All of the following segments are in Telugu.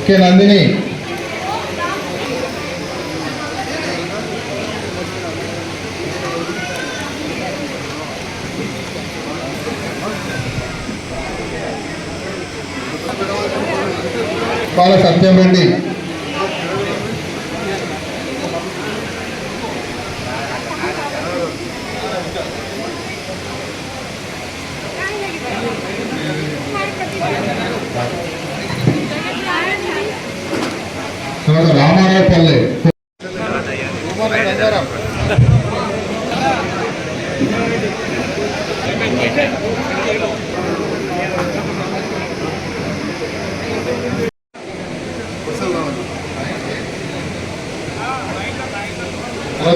కె నందిని, పాల సత్యం రెడ్డి, రామారావు పల్లె,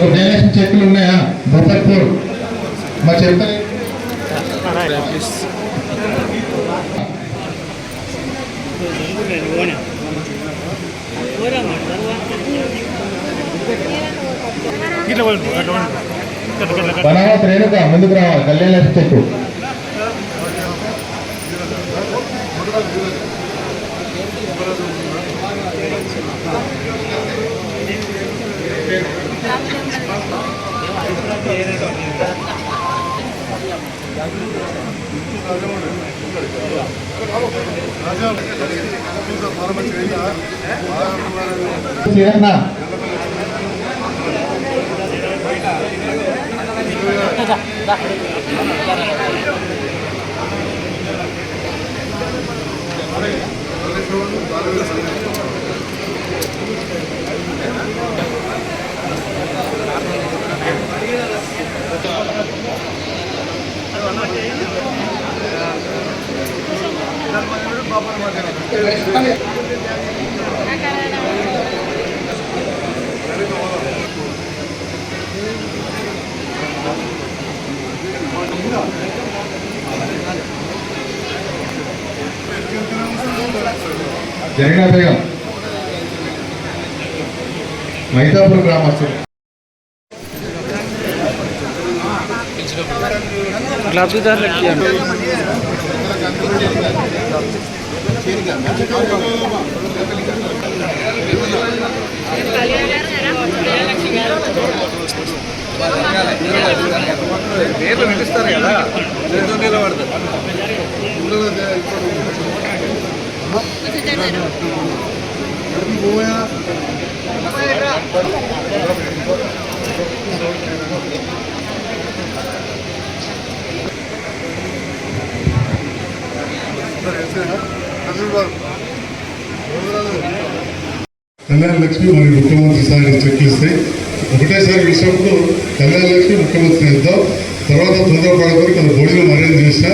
డొనేషన్ చెక్కులు ఉన్నాయా? బొప్పర్పూర్ మా చెప్తారు. బనావత్ రేణుక ముందుకు రావాలి. కళ్యాణ చెక్కు జరిగిన బేగం మైతాపూర్ గ్రామస్తులు పేర్లు వినిపిస్తారు కదా, నిలబడతారు. కళ్యాణ లక్ష్మి మరియు ముఖ్యమంత్రి స్థాయికి చెక్లు ఇస్తాయి. ఒకటేసారి విషయంలో కళ్యాణ లక్ష్మి ముఖ్యమంత్రి ఇద్దాం. తర్వాత తొందరపడకూడదు కొంత బోడీలో మర్యాద చేసినా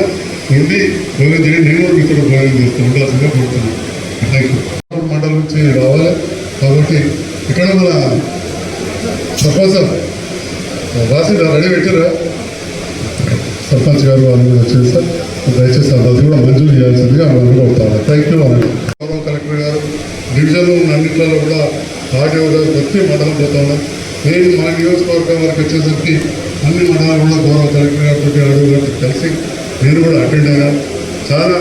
ఉండి భోజనం చేయండి. నేను కూడా మీతో భోజనం చేస్తాను. ఉండాల్సిందిగా కోరుతున్నాను. Thank you. మండలం నుంచి రావాలి కాబట్టి ఇక్కడ మన సర్పంచ్ రాసి రెడీ పెట్టారా? సర్పంచ్ గారు వాళ్ళు కూడా వచ్చేది సార్. దయచేసి అది కూడా మంజూరు చేయాల్సిందిగా మనం కోరుతాను. థ్యాంక్ యూ అనండి. గౌరవ కలెక్టర్ గారు డివిజన్ అన్నింటిలో కూడా ఆర్డీఓ గారు ప్రతి మండలం పోతా ఉన్నాం. నేను మా నియోజకవర్గం వరకు వచ్చేసరికి అన్ని మండలాలు కూడా గౌరవ కలెక్టర్ గారితో ఆర్డీఓ గారితో కలిసి నేను కూడా అటెండ్ అయ్యా. చాలా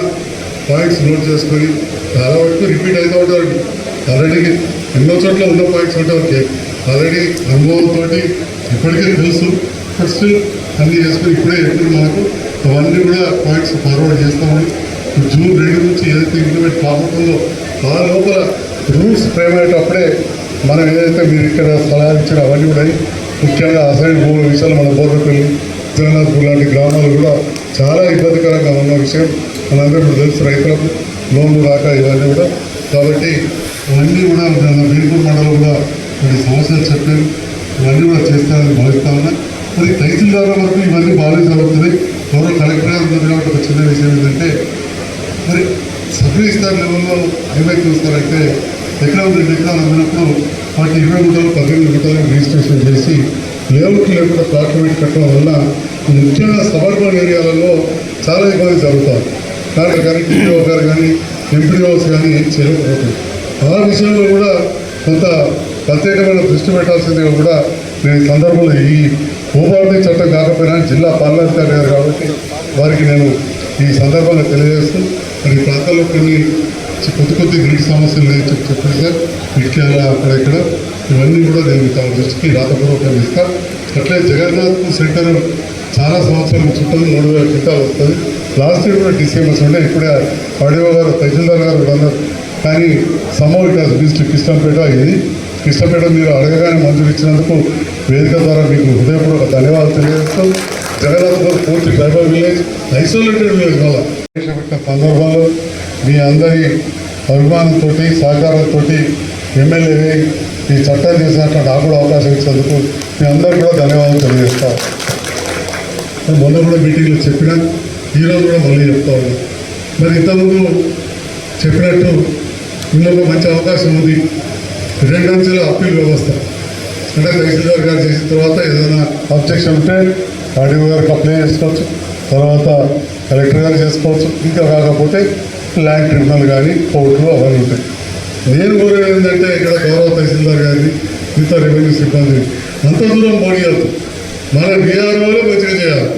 పాయింట్స్ నోట్ చేసుకొని చాలా వరకు రిపీట్ అవుతూ ఉంటారు. ఆల్రెడీ ఎన్నో చోట్ల ఉన్న పాయింట్స్ ఉంటాయి. ఆల్రెడీ అనుభవంతో ఇప్పటికే తెలుసు. ఫస్ట్ అన్నీ చేసుకొని ఇప్పుడే ఎప్పుడు మనకు అవన్నీ కూడా పాయింట్స్ ఫార్వర్డ్ చేస్తామని జూన్ 2 నుంచి ఏదైతే ఇంప్లిమెంట్ కాబోతుందో ఆ లోపల రూల్స్ ఫ్రేమ్ అయ్యేటప్పుడే మనం ఏదైతే మీరు ఇక్కడ సలహాలు ఇచ్చిన అవన్నీ కూడా ముఖ్యంగా అసైన్ భూముల విషయాలు మన బోర్రపల్లి జగన్నాథ్పూర్ లాంటి గ్రామాలు కూడా చాలా ఇబ్బందికరంగా ఉన్న విషయం మనందరూ ఇప్పుడు తెలుసు. రైతులకు లోన్లు రాక ఇవన్నీ కూడా. కాబట్టి ఇవన్నీ కూడా బీర్పూర్ మండలం కూడా కొన్ని సమస్యలు చెప్పారు. ఇవన్నీ కూడా చేస్తారని భావిస్తా ఉన్నా. మరి తహసీల్దార్ వరకు ఇవన్నీ బాగా జరుగుతున్నాయి. గౌరవ కలెక్టర్ గారు ఉన్నది కాబట్టి ఒక చిన్న విషయం ఏంటంటే మరి సబ్ రిజిస్టార్ లెవెల్లో ఏమైతే చూస్తారంటే ఎక్కడ 2 ఎకరాలు అమ్మినప్పుడు వాటి 20 గుంటలు 18 గుంటలు రిజిస్ట్రేషన్ చేసి లేఅవుట్ లేకుండా ప్లాట్లు పెట్టి కట్టడం వల్ల ముఖ్యంగా సబర్బన్ ఏరియాలలో చాలా ఇబ్బంది జరుగుతారు. కానీ టీఓ గారు కానీ ఎంపీఓస్ కానీ ఏం చేయలేకపోతుంది. ఆ విషయంలో కూడా కొంత ప్రత్యేకమైన దృష్టి పెట్టాల్సిందిగా కూడా నేను సందర్భంలో ఈ భూభారతి చట్టం కాకపోయినా జిల్లా పార్లమెంటరీ గారు కాబట్టి వారికి నేను ఈ సందర్భంలో తెలియజేస్తూ మరి ప్రాంతాల్లో కొన్ని కొద్ది నీటి సమస్యలు లేని చెప్పారు సార్. ఇటుకేలా అక్కడ ఇక్కడ ఇవన్నీ కూడా నేను తమ దృష్టికి రాతపూర్వకంగా ఇస్తా. అట్లే జగన్నాథ్పూర్ సెంటర్ చాలా సంవత్సరాల చుట్టూ 3,000 క్వింటాలు వస్తుంది. లాస్ట్ ఇయర్ కూడా డిసెంబర్స్ ఉండే. ఇప్పుడే ఆడియో గారు తహసీల్దార్ గారు కూడా అన్నారు. కానీ సమూహిక డిస్ట్రిక్ట్ కృష్ణంపేట ఇది. కృష్ణపేట మీరు అడగగానే మంజూరు ఇచ్చినందుకు వేదిక ద్వారా మీకు హృదయపూర్వక ధన్యవాదాలు తెలియజేస్తాం. జగన్నాథ్పూర్ పూర్తి ట్రైబల్ విలేజ్, ఐసోలేటెడ్ విలేజ్ వల్ల ప్రవేశపెట్టిన సందర్భంలో మీ అందరి అభిమానంతో సహకారంతో ఎమ్మెల్యే ఈ చట్టం చేసినట్లు నాకు కూడా అవకాశం ఇచ్చినందుకు మీ అందరికీ కూడా ధన్యవాదాలు తెలియజేస్తాం. మొన్న కూడా మీటింగ్లో చెప్పినా, ఈరోజు కూడా మళ్ళీ చెప్తా ఉన్నాం. మరి ఇంతకుముందు చెప్పినట్టు ఇందులో మంచి అవకాశం ఉంది. 2 అంచెల అప్పీల్ వ్యవస్థ అంటే తహసీల్దార్ గారు చేసిన తర్వాత ఏదైనా అబ్జెక్షన్ ఉంటే ఆర్డీఓ గారికి అప్లై చేసుకోవచ్చు, తర్వాత కలెక్టర్ గారు చేసుకోవచ్చు. ఇంకా కాకపోతే ల్యాండ్ ట్రిబ్యునల్ కానీ కోర్టులు అవన్నీ ఉంటాయి. నేను కోరేది ఏంటంటే ఇక్కడ గౌరవ తహసీల్దార్ గారిని మిగతా రెవెన్యూ సిబ్బంది అంత దూరం మోడీయద్దు. మన బీఆర్ఓలో మంచిగా చేయాలి.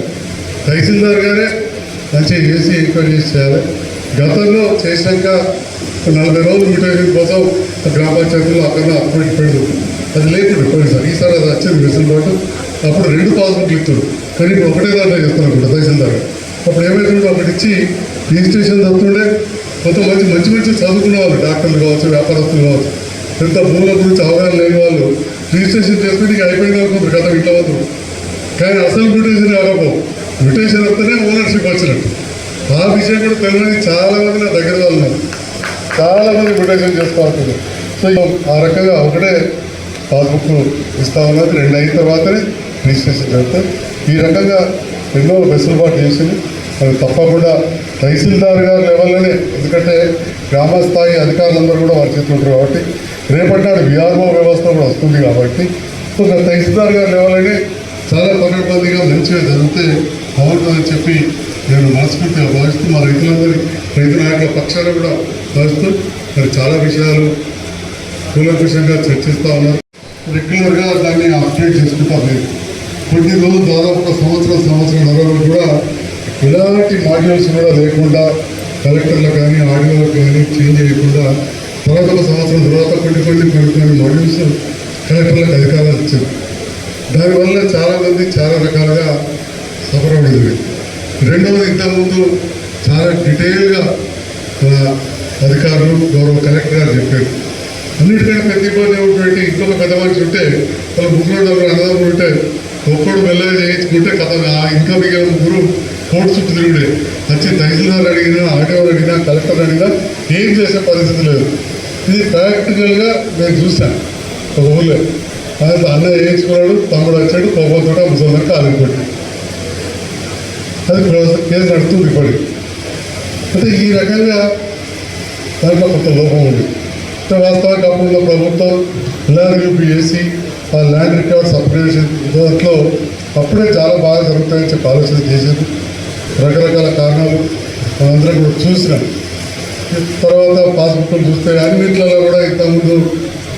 తహసీల్దార్ గారే మంచిగా చేసి ఎంక్వైరీ చేసి చేయాలి. గతంలో చేసినాక 40 రోజులు మ్యూటేషన్ కోసం గ్రామ పంచాయతీలో అక్కడ అప్డేట్ పెడదు. అది లేకుండా పోయినసారి. ఈసారి అది వచ్చింది వెసులుబాటు. అప్పుడు 2 పాస్బుక్లు ఇస్తారు, కానీ ఇప్పుడు ఒకటే దాంట్లో చేస్తున్నారు కూడా తహసీల్దార్. అప్పుడు ఏమైతుందో ఒకటి ఇచ్చి రిజిస్ట్రేషన్ తప్పుతుండే. కొంతమంది మంచి చదువుకున్న వాళ్ళు, డాక్టర్లు కావచ్చు, వ్యాపారస్తులు కావచ్చు, పెద్ద భూముల గురించి అవగాహన లేని వాళ్ళు రిజిస్ట్రేషన్ చేసుకుని ఇక అయిపోయింది అనుకుంటారు గత ఇంట్లో వద్దు. కానీ అసలు మ్యూటేషన్ కాకపోవు. మ్యూటేషన్ వస్తేనే ఓనర్షిప్ వచ్చినట్టు. ఆ విషయం కూడా తెలియని చాలామంది నా దగ్గర వాళ్ళు ఉన్నారు. చాలామంది మ్యూటేషన్ చేసుకోవాలి. సో ఆ రకంగా ఒకటే పాస్బుక్ ఇస్తా ఉన్నది. 2 అయిన తర్వాతనే రిజిస్ట్రేషన్ చేస్తారు. ఈ రకంగా ఎన్నో వెసులుబాటు చేసింది. అది తప్పకుండా తహసీల్దార్ గారు లెవెల్లోనే, ఎందుకంటే గ్రామ స్థాయి అధికారులందరూ కూడా వారి చేతులు ఉంటారు కాబట్టి రేపటి నాడు విఆర్ఓ వ్యవస్థ కూడా వస్తుంది కాబట్టి ఒక తహసీల్దార్ గారి లెవెల్లోనే చాలా పకడ్బందీగా మంచిగా జరిగితే బాగుంటుందని చెప్పి నేను మనస్ఫూర్తిగా భావిస్తూ మా రైతు నాయకుల పక్షాన కూడా భావిస్తూ మరి చాలా విషయాలు కూలంకుషంగా చర్చిస్తూ ఉన్నారు. రెగ్యులర్గా దాన్ని అప్డేట్ చేసుకుంటాం. లేదు కొన్ని రోజులు దాదాపు ఒక సంవత్సరం కూడా ఎలాంటి మాడ్యూల్స్ కూడా లేకుండా కలెక్టర్లకు కానీ ఆడియోలకు కానీ చేంజ్ చేయకుండా తర్వాత ఒక సంవత్సరం తర్వాత కొన్ని మాడ్యూల్స్ కలెక్టర్లకు అధికారాలు ఇచ్చారు. దానివల్ల చాలామంది చాలా రకాలుగా సఫర్ అవ్వలేదు. రెండవది, ఇంతకుముందు చాలా డీటెయిల్గా అధికారులు గౌరవ కలెక్టర్ గారు చెప్పారు. అన్నిటికంటే పెద్ద ఇబ్బంది ఏమిటంటే ఇంకొక పెద్ద మనిషి ఉంటే వాళ్ళ 3 అన్నదమ్ములు ఉంటే ఒక్కడు మెల్లగా చేయించుకుంటే కథ ఇంకా మిగిలిన 3 కోర్టు చుట్టూ తిరుగుడే. వచ్చి తహసీల్దార్ అడిగినా, ఆర్డీఓ అడిగినా, కలెక్టర్ అడిగినా ఏం చేసే పరిస్థితి లేదు. ఇది ప్రాక్టికల్గా నేను చూశాను. ఒక ఊళ్ళో అన్నయ్య వేయించుకున్నాడు, తమ్ముడు వచ్చాడు, కోపంతో ముసలిదారు కాలు కొట్టి అది కేసు నడుస్తుంది ఇప్పటికి. అంటే ఈ రకంగా దాంట్లో కొంత లోపం ఉంది. వాస్తవానికి అప్పుడున్న ప్రభుత్వం ల్యాండ్ రివ్యూ చేసి ఆ ల్యాండ్ రికార్డ్స్ అప్గ్రేడేషన్ దాంట్లో అప్పుడే చాలా బాగా జరుగుతాయని చెప్పి ఆలోచన చేసేది. రకరకాల కారణాలు మనందరం కూడా చూసినాం. తర్వాత పాస్బుక్లు చూస్తే అన్నింటిలో కూడా ఇంతకుముందు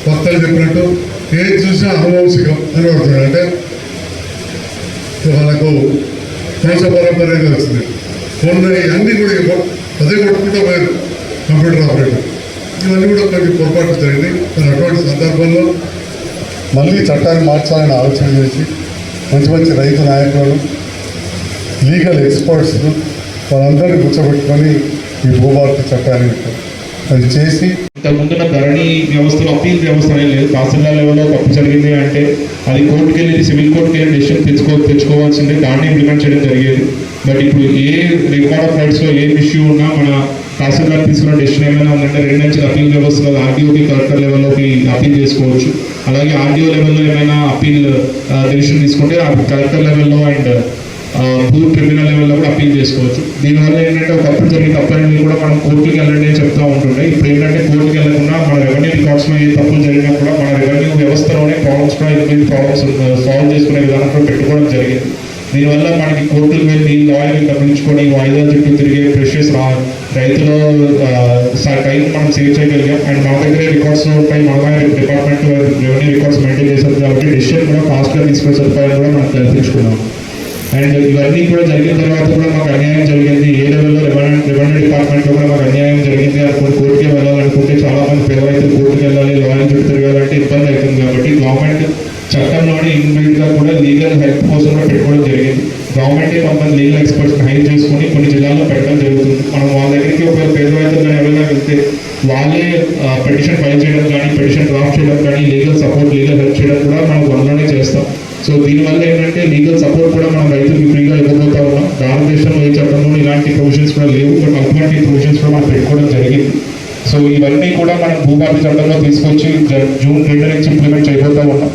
భక్తులు చెప్పినట్టు ఏది చూసినా అనువంశికం అని పడుతున్నాడు. అంటే మనకు వంశపరంపరగా వచ్చింది. కొన్ని అన్నీ కూడా అదే కొట్టుకుంటూ పోయారు కంప్యూటర్ ఆపరేటర్. ఇవన్నీ కూడా కొన్ని పొరపాటు జరిగినాయి. అటువంటి సందర్భంలో మళ్ళీ చట్టాన్ని మార్చాలని ఆలోచన చేసి మంచి రైతు నాయకులను, లీగల్ ఎక్స్పర్ట్స్ వాళ్ళందరినీ కూర్చోబెట్టుకొని ఈ భూభారతి చట్టాన్ని అది చేసి ఇంతకుముందున్న ధరణి వ్యవస్థలో అప్పీల్ వ్యవస్థ అనేది లేదు. తహసీల్దార్ లెవెల్లో తప్పు జరిగింది అంటే అది కోర్టుకి వెళ్ళి సివిల్ కోర్టుకి వెళ్ళి డెసిషన్ తెచ్చుకోవాల్సిందే, దాన్ని ఇంప్లిమెంట్ చేయడం జరిగేది. బట్ ఇప్పుడు ఏ రికార్డ్ ఆఫ్ రైట్స్లో ఏ ఇష్యూ ఉన్నా మన తహసీల్దార్ తీసుకున్న డెసిషన్ ఏమైనా ఉందంటే 2 నుంచి అప్పీల్ వ్యవస్థలో ఆర్డీఓకి కలెక్టర్ లెవెల్లోకి అప్పీల్ చేసుకోవచ్చు. అలాగే ఆర్డీఓ లెవెల్లో ఏమైనా అప్పీల్ డెసిషన్ తీసుకుంటే కలెక్టర్ లెవెల్లో అండ్ బూత్ ట్రిబ్యునల్ లెవెల్లో కూడా అప్పీల్ చేసుకోవచ్చు. దీనివల్ల ఏంటంటే ఒకప్పుడు జరిగిన తప్పులన్నీ కూడా మనం కోర్టుకి వెళ్ళండి అని చెప్తూ ఉంటుండే. ఇప్పుడు ఏంటంటే కోర్టుకి వెళ్ళకుండా మన రెవెన్యూ రికార్డ్స్లో ఏ తప్పులు జరిగినా కూడా మన రెవెన్యూ వ్యవస్థలోనే ప్రాబ్లమ్స్ కూడా ఎనిమిది ప్రాబ్లమ్స్ సాల్వ్ చేసుకునే విధానం కూడా పెట్టుకోవడం జరిగింది. దీనివల్ల మనకి కోర్టుకు వెళ్ళి లాయర్ని తప్పించుకొని వాయిదా చుట్టూ తిరిగే ప్రెషర్స్ రైతుల టైం మనం సేవ్ చేయగలిగాం. అండ్ మన దగ్గరే రికార్డ్స్ ఉంటాయి, మనమే డిపార్ట్మెంట్ రెవెన్యూ రికార్డ్స్ మెయింటైన్ చేశారు కాబట్టి డెసిషన్ కూడా ఫాస్ట్గా తీసుకునే సదుపాయాలు కూడా మనం కల్పించుకున్నాం. అండ్ ఇవన్నీ కూడా జరిగిన తర్వాత కూడా మాకు అన్యాయం జరిగింది. ఏ లెవెల్లో రెవెన్యూ డిపార్ట్మెంట్లో కూడా మాకు అన్యాయం జరిగింది అనుకుని కోర్టుకి వెళ్ళాలనుకుంటే చాలా మంది పేద రైతులు కోర్టుకి వెళ్ళాలి, లాయర్ చుట్టూ తిరగాలంటే ఇబ్బంది అవుతుంది. కాబట్టి గవర్నమెంట్ చట్టంలోనే ఇన్బిల్డ్గా కూడా లీగల్ హెల్ప్ కోసం కూడా పెట్టుకోవడం జరిగింది. గవర్నమెంటే కొంతమంది లీగల్ ఎక్స్పర్ట్స్ని హైర్ చేసుకుని కొన్ని జిల్లాల్లో పెట్టడం జరుగుతుంది. మనం వాళ్ళ దగ్గరికి ఒక పేద రైతులు కానీ ఎవరైనా వెళ్తే వాళ్ళే పిటిషన్ ఫైల్ చేయడం కానీ, పిటిషన్ డ్రాఫ్ట్ చేయడం కానీ, లీగల్ సపోర్ట్, లీగల్ హెల్ప్ చేయడం కూడా మనం వనలోనే చేస్తాం. సో దీనివల్ల ఏంటంటే లీగల్ సపోర్ట్ కూడా మనం రైతులకు ఫ్రీగా ఇవ్వబోతా ఉన్నాం. భారతదేశంలో ఏ చట్టంలో ఇలాంటి ప్రొవిజన్స్ కూడా లేవు, బట్ అటువంటి ప్రొవిజన్స్ కూడా మనం పెట్టుకోవడం జరిగింది. సో ఇవన్నీ కూడా మనం భూభారతి చట్టంలో తీసుకొచ్చి జూన్ 2 నుంచి ఇంప్లిమెంట్ చేయబోతా ఉన్నాం.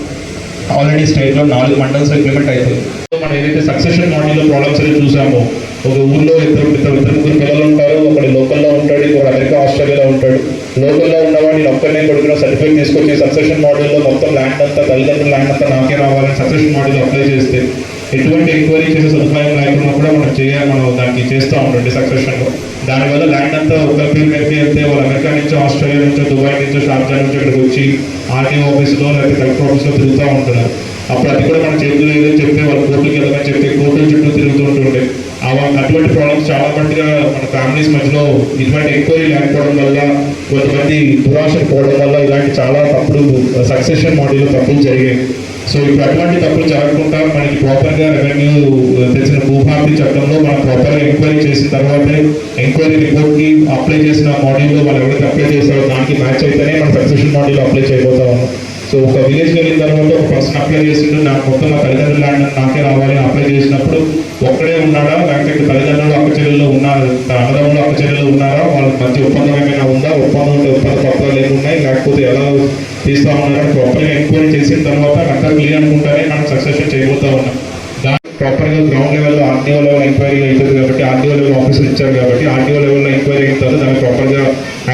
ఆల్రెడీ స్టేట్లో 4 మండల్స్ ఇంప్లిమెంట్ అవుతుంది. సో మనం ఏదైతే సక్సెషన్ మోడల్లో ప్రాబ్లమ్స్ అయితే చూసామో, ఒక ఊర్లో ఇద్దరు ముగ్గురు పిల్లలు ఉంటారు, ఒకటి లోకల్లో ఉంటాడు, ఇంకొక అమెరికా ఆస్ట్రేలియాలో ఉంటాడు. లోకల్లో ఉన్నవాడిని ఒక్కరినే కొడుకున్న సర్టిఫికేట్ తీసుకొచ్చి సక్సెషన్ మోడల్లో మొత్తం ల్యాండ్ అంతా, తల్లిదండ్రుల ల్యాండ్ అంతా నాకే రావాలని సక్సెషన్ మోడల్ అప్లై చేస్తే ఎటువంటి ఎంక్వైరీ చేసే సదుపాయం లేకుండా కూడా మనం దానికి చేస్తూ ఉంటుంది సక్సెషన్లో. దానివల్ల ల్యాండ్ అంతా ఒకరి పేరు మీదకి వెళ్తే వాళ్ళు అమెరికా నుంచో, ఆస్ట్రేలియా నుంచో, దుబాయ్ నుంచో, షార్జా నుంచో ఇక్కడికి వచ్చి ఆర్టీఓ ఆఫీస్లో లేకపోతే కలెక్టర్ ఆఫీస్లో తిరుగుతూ ఉంటున్నారు. అప్పుడు అది కూడా మన చేతులు ఏదో చెప్తే వాళ్ళు కోర్టుకి వెళ్ళమని చెప్తే కోర్టుల చుట్టూ తిరుగుతుంటుండే. అటువంటి ప్రాబ్లమ్స్ చాలా మట్టుగా మన ఫ్యామిలీస్ మధ్యలో ఇటువంటి ఎంక్వైరీ లేకపోవడం వల్ల, కొంతమంది దురాశలు పోవడం వల్ల ఇలాంటి చాలా తప్పుడు సక్సెషన్ మోడల్లో తప్పులు జరిగాయి. సో ఇప్పుడు అటువంటి తప్పులు జరగకుండా మనకి ప్రాపర్గా రెవెన్యూ తెచ్చిన భూభారతి చట్టంలో మనం ప్రాపర్గా ఎంక్వైరీ చేసిన తర్వాతే ఎంక్వైరీ రిపోర్ట్కి అప్లై చేసిన మోడల్లో వాళ్ళు ఎవరైతే అప్లై చేస్తారో దానికి మ్యాచ్ అయితేనే మనం సక్సెషన్ మోడల్లో అప్లై చేయబోతా ఉన్నాం. సో ఒక విలేజ్ వెళ్ళిన తర్వాత ఒక పర్సన్ అప్లై చేసిండు, నాకు మొత్తం మా తల్లిదండ్రుల ల్యాండ్ నాకే రావాలని అప్లై చేసినప్పుడు ఒక్కడే ఉన్నాడా, లేకపోతే తల్లిదండ్రులు అక్క చెల్లెల్లో ఉన్నారా, అన్నదమ్ములు అక్క చెల్లెల్లో ఉన్నారా, వాళ్ళకి మంచి ఒప్పందం ఏమైనా ఉందా, ఒప్పందం ఉంటే ఒప్పంద పత్రాలు ఏమున్నాయి, లేకపోతే ఎలా తీస్తూ ఉన్నారని ప్రాపర్గా ఎంక్వైరీ చేసిన తర్వాత అంతా క్లియర్ అనుకుంటానే మనం సక్సెషన్ చేయబోతా ఉన్నాం. దాన్ని ప్రాపర్గా గ్రౌండ్ లెవెల్లో ఆర్టీఓ లెవెల్ ఎంక్వైరీ అవుతుంది కాబట్టి, ఆర్టీఓ లెవెల్ ఆఫీసులు ఇచ్చారు కాబట్టి ఆర్టీఓ లెవెల్లో ఎంక్వైరీ అయిన తర్వాత దాన్ని ప్రాపర్గా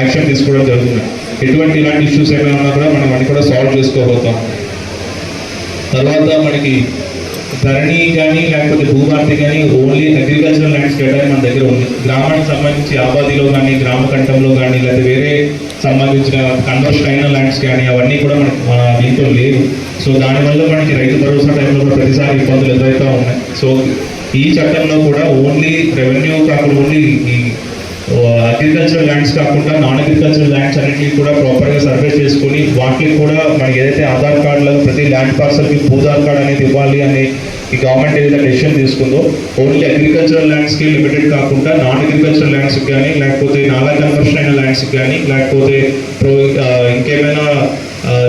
యాక్షన్ తీసుకోవడం జరుగుతుంది. ఎటువంటి ఇలాంటి ఇష్యూస్ ఏమైనా ఉన్నా కూడా మనం అన్ని కూడా సాల్వ్ చేసుకోబోతాం. తర్వాత మనకి ధరణి కానీ లేకపోతే భూభారతి కానీ ఓన్లీ అగ్రికల్చరల్ ల్యాండ్స్ కేటాయి మన దగ్గర ఉంది. గ్రామానికి సంబంధించి ఆబాదిలో కానీ, గ్రామ కంఠంలో కానీ, లేదా వేరే సంబంధించిన కన్వర్షన్ అయిన ల్యాండ్స్ కానీ అవన్నీ కూడా మనకి మన దీంట్లో లేవు. సో దానివల్ల మనకి రైతు భరోసా టైంలో కూడా ప్రతిసారి ఇబ్బందులు ఎదురవుతూ ఉన్నాయి. సో ఈ చట్టంలో కూడా ఓన్లీ రెవెన్యూ కాకుండా ఓన్లీ ఈ అగ్రికల్చరల్ ల్యాండ్స్ కాకుండా నాన్ అగ్రికల్చరల్ ల్యాండ్స్ అన్నింటినీ కూడా ప్రాపర్గా సర్వే చేసుకుని వాటికి కూడా మనకి ఏదైతే ఆధార్ కార్డులో ప్రతి ల్యాండ్ పార్సల్కి భూధార్ కార్డ్ అనేది ఇవ్వాలి అని ఈ గవర్నమెంట్ ఏదైతే డెసిషన్ తీసుకుందో, ఓన్లీ అగ్రికల్చరల్ ల్యాండ్స్కి లిమిటెడ్ కాకుండా నాన్ అగ్రికల్చరల్ ల్యాండ్స్కి కానీ, లేకపోతే నాలా కన్వర్షన్ అయిన ల్యాండ్స్కి కానీ, లేకపోతే ఇంకేమైనా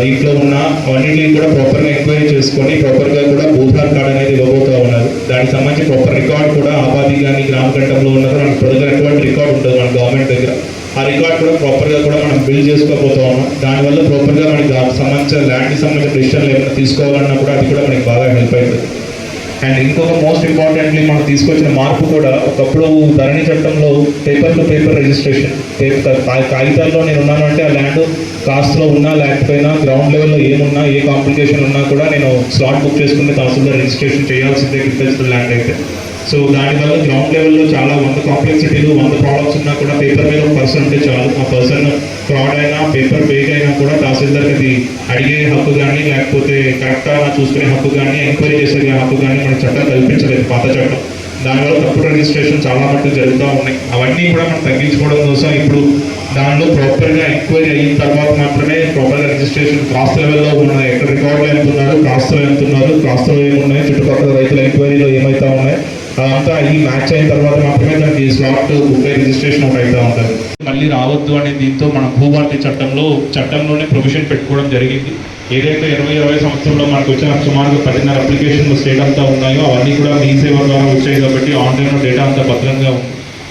దీంట్లో ఉన్న అవన్నింటినీ కూడా ప్రాపర్గా ఎంక్వైరీ చేసుకొని ప్రాపర్గా కూడా భూధార్ కార్డ్ అనేది ఇవ్వబోతూ ఉన్నారు. దానికి సంబంధించి ప్రాపర్ రికార్డ్ కూడా ఆబాది కానీ, గ్రామ ఘట్టంలో ఉన్నారు మనకు ప్రజలు ఎటువంటి రికార్డ్ ఉంటుంది మన గవర్నమెంట్ దగ్గర. ఆ రికార్డ్ కూడా ప్రాపర్గా కూడా మనం బిల్డ్ చేసుకోబోతా ఉన్నాం. దానివల్ల ప్రాపర్గా మనకి సంబంధించిన ల్యాండ్కి సంబంధించిన డిసిషన్లు ఏమైనా తీసుకోవాలన్నా కూడా అది కూడా మనకి బాగా హెల్ప్ అవుతుంది. అండ్ ఇంకొక మోస్ట్ ఇంపార్టెంట్లీ మనం తీసుకొచ్చిన మార్పు కూడా, ఒకప్పుడు ధరణి చట్టంలో పేపర్ టు పేపర్ రిజిస్ట్రేషన్, కాగితాల్లో నేను ఉన్నాను అంటే ఆ ల్యాండ్ కాస్ట్లో ఉన్నా లేకపోయినా, గ్రౌండ్ లెవెల్లో ఏమున్నా, ఏ కాంప్లికేషన్ ఉన్నా కూడా నేను స్లాట్ బుక్ చేసుకుని తహసీల్దార్ రిజిస్ట్రేషన్ చేయాల్సిందే అగ్రికల్చరల్ ల్యాండ్ అయితే. సో దానివల్ల గ్రౌండ్ లెవెల్లో చాలా 100 కాంప్లెక్సిటీలు 100 ప్రాబ్లమ్స్ ఉన్నా కూడా పేపర్ మీద ఒక పర్సన్ ఉంటే చాలు. ఆ పర్సన్ ఫ్రాడ్ అయినా, పేపర్ ఫేక్ అయినా కూడా తహసీల్దార్కి అది అడిగే హక్కు కానీ, లేకపోతే కరెక్ట్గా చూసుకునే హక్కు కానీ, ఎంక్వైరీ చేసే హక్కు కానీ మన చట్టం కల్పించలేదు పాత చట్టం. దానివల్ల తప్పుడు రిజిస్ట్రేషన్ చాలా మటుకు జరుగుతూ ఉన్నాయి. అవన్నీ కూడా మనం తగ్గించుకోవడం కోసం ఇప్పుడు దానిలో ప్రాపర్గా ఎంక్వైరీ అయిన తర్వాత మాత్రమే ప్రాపర్గా రిజిస్ట్రేషన్ కాస్ట్ లెవెల్లో ఉన్నాయి, ఎక్కడ రికార్డులు ఎంత ఉన్నారు, కాస్ట్లో ఎంత ఉన్నారు, కాస్ట్లో ఏమున్నాయి, చుట్టుపక్కల రైతుల ఎంక్వైరీలో ఏమవుతా ఉన్నాయి, అదంతా ఈ మ్యాచ్ అయిన తర్వాత మాత్రమే దానికి స్లాట్ బుక్ రిజిస్ట్రేషన్ ఒకటి అవుతూ ఉంటుంది. మళ్ళీ రావద్దు అనే దీంతో మనం భూభారతి చట్టంలోనే ప్రొవిజన్ పెట్టుకోవడం జరిగింది. ఏదైతే 2020 సంవత్సరంలో మనకు వచ్చిన సుమారుగా 10,500 అప్లికేషన్లు స్టేట్ అంతా ఉన్నాయో అవన్నీ కూడా మీ సేవ ద్వారా వచ్చాయి కాబట్టి ఆన్లైన్లో డేటా అంతా భద్రంగా ఉంది.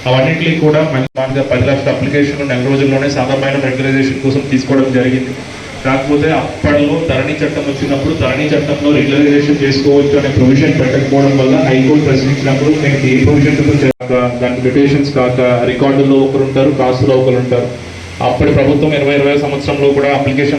అవన్నింటినీ కూడా సుమారుగా 10 లక్షల అప్లికేషన్లు నెల రోజుల్లోనే సాధారణ రెగ్యులరైజేషన్ కోసం తీసుకోవడం జరిగింది. కాకపోతే అప్పట్లో ధరణి చట్టం వచ్చినప్పుడు ధరణి చట్టంలో రెగ్యులరైజేషన్ చేసుకోవచ్చు అనే ప్రొవిజన్ పెట్టకపోవడం వల్ల హైకోర్టు ప్రశ్నించినప్పుడు మీకు ఏ ప్రొవిజన్ దానికి లిమిటేషన్స్ కాక రికార్డుల్లో ఒకరు ఉంటారు, కాస్ట్లో ఒకరు ఉంటారు. అప్పటి ప్రభుత్వం 2020 సంవత్సరంలో కూడా అప్లికేషన్